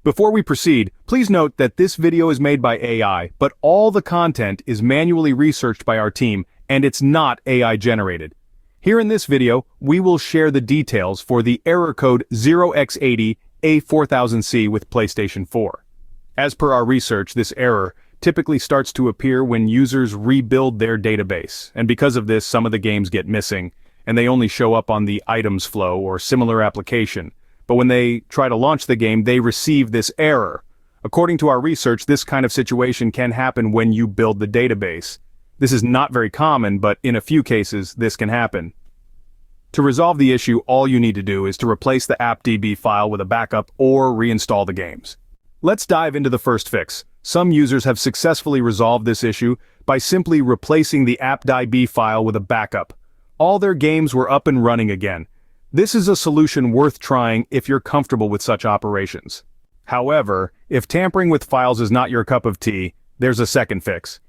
Before we proceed, please note that this video is made by AI, but all the content is manually researched by our team, and it's not AI generated. Here in this video, we will share the details for the error code 0x80a4000c with PlayStation 4. As per our research, this error typically starts to appear when users rebuild their database, and because of this, some of the games get missing, and they only show up on the items flow or similar application. But when they try to launch the game, they receive this error. According to our research, this kind of situation can happen when you build the database. This is not very common, but in a few cases, this can happen. To resolve the issue, all you need to do is to replace the App.db file with a backup or reinstall the games. Let's dive into the first fix. Some users have successfully resolved this issue by simply replacing the App.db file with a backup. All their games were up and running again. This is a solution worth trying if you're comfortable with such operations. However, if tampering with files is not your cup of tea, there's a second fix.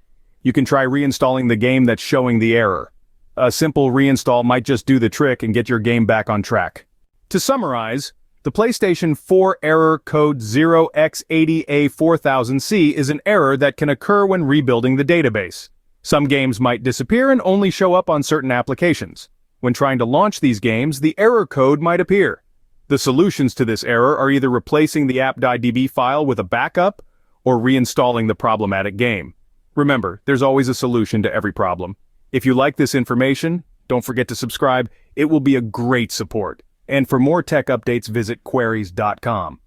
You can try reinstalling the game that's showing the error. A simple reinstall might just do the trick and get your game back on track. To summarize, the PlayStation 4 Error Code 0x80a4000c is an error that can occur when rebuilding the database. Some games might disappear and only show up on certain applications. When trying to launch these games, the error code might appear. The solutions to this error are either replacing the App.db file with a backup or reinstalling the problematic game. Remember, there's always a solution to every problem. If you like this information, don't forget to subscribe. It will be a great support. And for more tech updates, visit queries.com.